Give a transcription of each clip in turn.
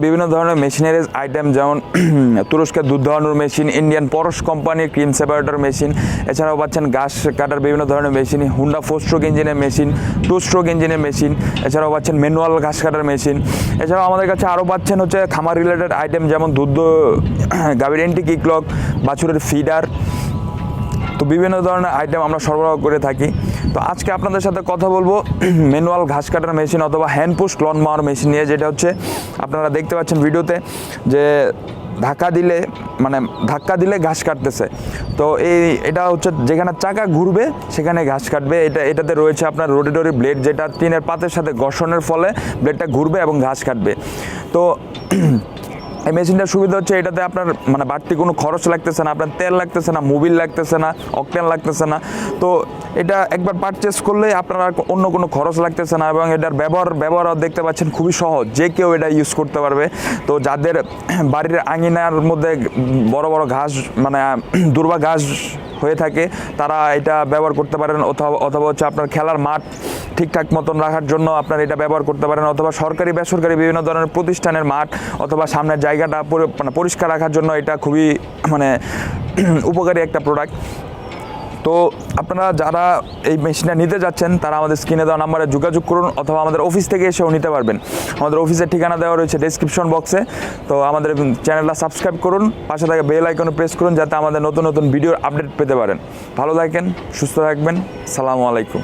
বিভিন্ন ধরনের machineries item যেমন তুরস্কের দুধ দোহানোর মেশিন, ইন্ডিয়ান পরশ কোম্পানির ক্রিম সেপারেটর মেশিন, এছাড়াও পাচ্ছেন ঘাস কাটার বিভিন্ন ধরনের মেশিন, হুন্ডা 4 স্ট্রোক ইঞ্জিনের মেশিন, 2 স্ট্রোক ইঞ্জিনের মেশিন, এছাড়াও পাচ্ছেন ম্যানুয়াল ঘাস কাটার মেশিন। এছাড়াও আমাদের কাছে আরও পাচ্ছেন হচ্ছে খামার রিলেটেড আইটেম যেমন দুধ, গাভীর এন্টি কিকলক, বাছুরের ফিডার। তো বিভিন্ন ধরনের আইটেম আমরা সরবরাহ করে থাকি। তো আজকে আপনাদের সাথে কথা বলবো ম্যানুয়াল ঘাস কাটার মেশিন অথবা হ্যান্ড পুশ লন মাওয়ার মেশিন নিয়ে, যেটা হচ্ছে আপনারা দেখতে পাচ্ছেন ভিডিওতে যে ধাক্কা দিলে ঘাস কাটতেছে। তো এটা হচ্ছে যেখানে চাকা ঘুরবে সেখানে ঘাস কাটবে। এটাতে রয়েছে আপনার রোটেটরি ব্লেড, যেটা টিনের পাতের সাথে ঘর্ষণের ফলে ব্লেডটা ঘুরবে এবং ঘাস কাটবে। তো এই মেশিনটার সুবিধা হচ্ছে এটাতে আপনার বাড়তি কোনো খরচ লাগতেছে না, আপনার তেল লাগতেছে না, মোবিল লাগতেছে না, অকটেন লাগতেছে না। তো এটা একবার পারচেস করলে আপনার আর অন্য কোনো খরচ লাগতেছে না এবং এটার ব্যবহার দেখতে পাচ্ছেন খুবই সহজ, যে কেউ এটা ইউজ করতে পারবে। তো যাদের বাড়ির আঙিনার মধ্যে বড় বড় ঘাস দুর্বা ঘাস হয়ে থাকে তারা এটা ব্যবহার করতে পারেন, অথবা হচ্ছে আপনার খেলার মাঠ ঠিকঠাক মতন রাখার জন্য আপনার এটা ব্যবহার করতে পারেন, অথবা সরকারি বেসরকারি বিভিন্ন ধরনের প্রতিষ্ঠানের মাঠ অথবা সামনের জায়গাটা পরিষ্কার রাখার জন্য এটা খুবই উপকারী একটা প্রোডাক্ট। তো আপনারা যারা এই মেশিনটা নিতে যাচ্ছেন তারা আমাদের স্ক্রিনে দেওয়া নাম্বারে যোগাযোগ করুন, অথবা আমাদের অফিস থেকে এসেও নিতে পারবেন। আমাদের অফিসের ঠিকানা দেওয়া রয়েছে ডেসক্রিপশন বক্সে। তো আমাদের চ্যানেলটা সাবস্ক্রাইব করুন, পাশে থাকা বেল আইকনে প্রেস করুন যাতে আমাদের নতুন নতুন ভিডিওর আপডেট পেতে পারেন। ভালো থাকেন, সুস্থ থাকবেন, আসসালামু আলাইকুম।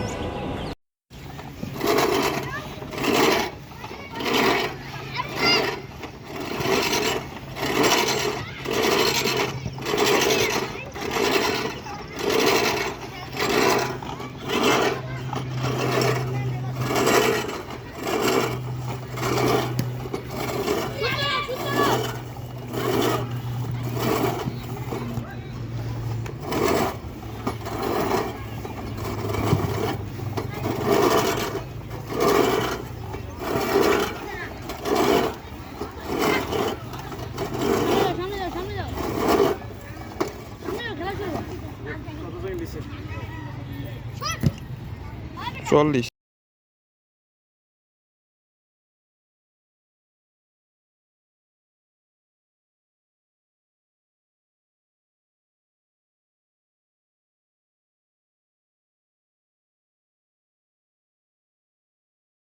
চল্লিশ